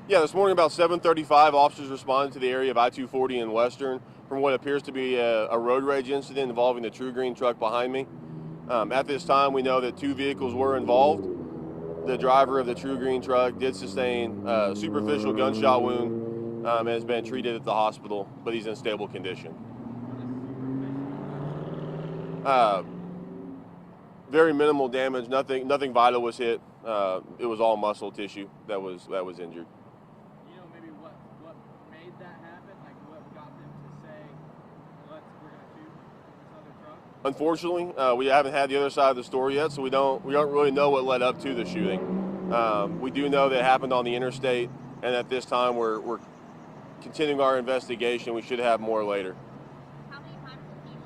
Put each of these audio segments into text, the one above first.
Yeah, this morning about 7:35, officers responded to the area of I-240 in Western from what appears to be a road rage incident involving the True Green truck behind me. At this time, we know that two vehicles were involved. The driver of the True Green truck did sustain a superficial gunshot wound and has been treated at the hospital, but he's in stable condition. Uh, Very minimal damage. Nothing vital was hit. It was all muscle tissue that was injured. You know, maybe what made that happen? Like what got them to say, we're gonna shoot this other truck? Unfortunately, we haven't had the other side of the story yet, so we don't really know what led up to the shooting. We do know that it happened on the interstate, and at this time we're continuing our investigation. We should have more later. How many times was he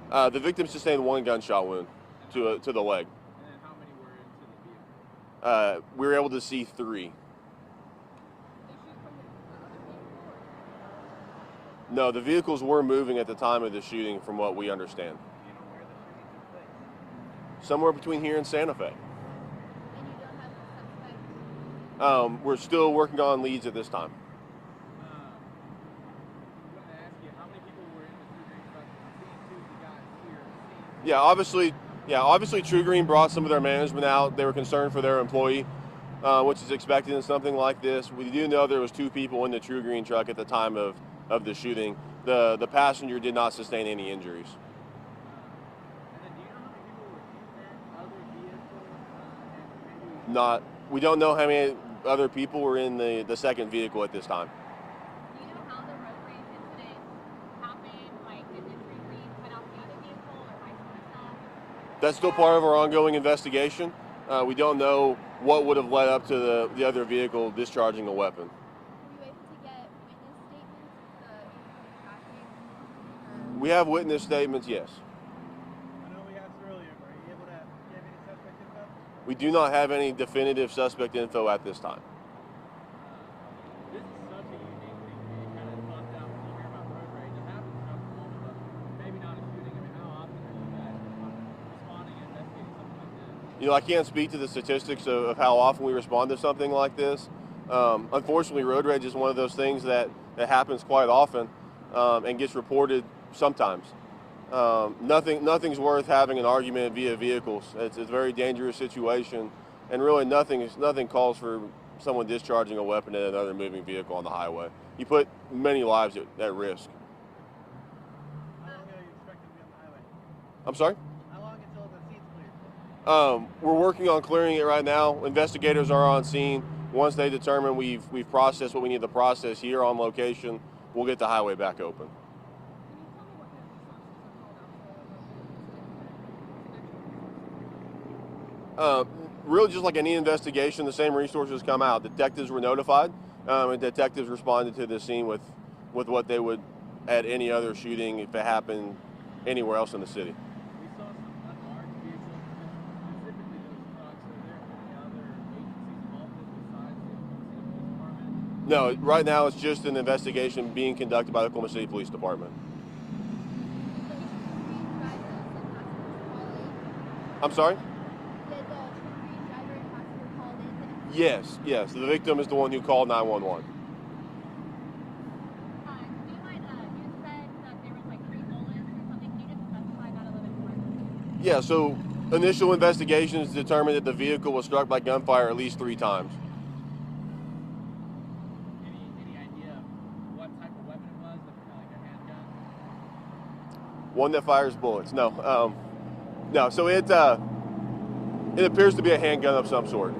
shot? The victim sustained one gunshot wound to the leg. And then how many were into the vehicle? We were able to see three. They shoot from the other vehicle? No, the vehicles were moving at the time of the shooting, from what we understand. Do you know where the shooting took place? Somewhere between here and Santa Fe. And you don't have the suspect? We're still working on leads at this time. I was going to ask you, how many people were in the True Green truck? I'm seeing two of the guys here. Obviously, True Green brought some of their management out. They were concerned for their employee, which is expected in something like this. We do know there was two people in the True Green truck at the time of the shooting. The passenger did not sustain any injuries. And then do you know how many people were in that other vehicle? And maybe Not, we don't know how many other people were in the second vehicle at this time. Do you know how the road rage incident happened? Like, did the True Green cut off the other vehicle or vice versa? That's still part of our ongoing investigation. We don't know what would have led up to the other vehicle discharging a weapon. Were you able to get witness statements of the incoming traffic? We have witness statements, yes. I know we asked earlier, but are you able to give any suspect info? We do not have any definitive suspect info at this time. This is such a unique thing to me. It kind of popped out when you hear about road rage. It happens in Oklahoma, but maybe not a shooting. I mean, how often are you guys responding and investigating something like this? You know, I can't speak to the statistics of how often we respond to something like this. Unfortunately, road rage is one of those things that happens quite often and gets reported sometimes. Nothing's worth having an argument via vehicles. It's a very dangerous situation, and really nothing calls for someone discharging a weapon at another moving vehicle on the highway. You put many lives at risk. How long are you expecting to be on the highway? I'm sorry? How long until the scene's cleared? We're working on clearing it right now. Investigators are on scene. Once they determine we've processed what we need to process here on location, we'll get the highway back open. Can you tell me what kind of resources are called out for Really, just like any investigation, the same resources come out. Detectives were notified, and detectives responded to the scene with what they would at any other shooting if it happened anywhere else in the city. We saw some unmarked vehicles, specifically those trucks. Are there any other agencies involved in besides the Oklahoma City Police Department? No, right now it's just an investigation being conducted by the Oklahoma City Police Department. the True Green driver and passenger call in? I'm sorry? Did the True Green driver and passenger call in? Yes. The victim is the one who called 911. Do you mind, you said that there was like 3 bullets or something. Can you just specify that a little bit more? Yeah, so initial investigations determined that the vehicle was struck by gunfire at least 3 times. Any idea of what type of weapon it was? Like a handgun? One that fires bullets. No. So it appears to be a handgun of some sort.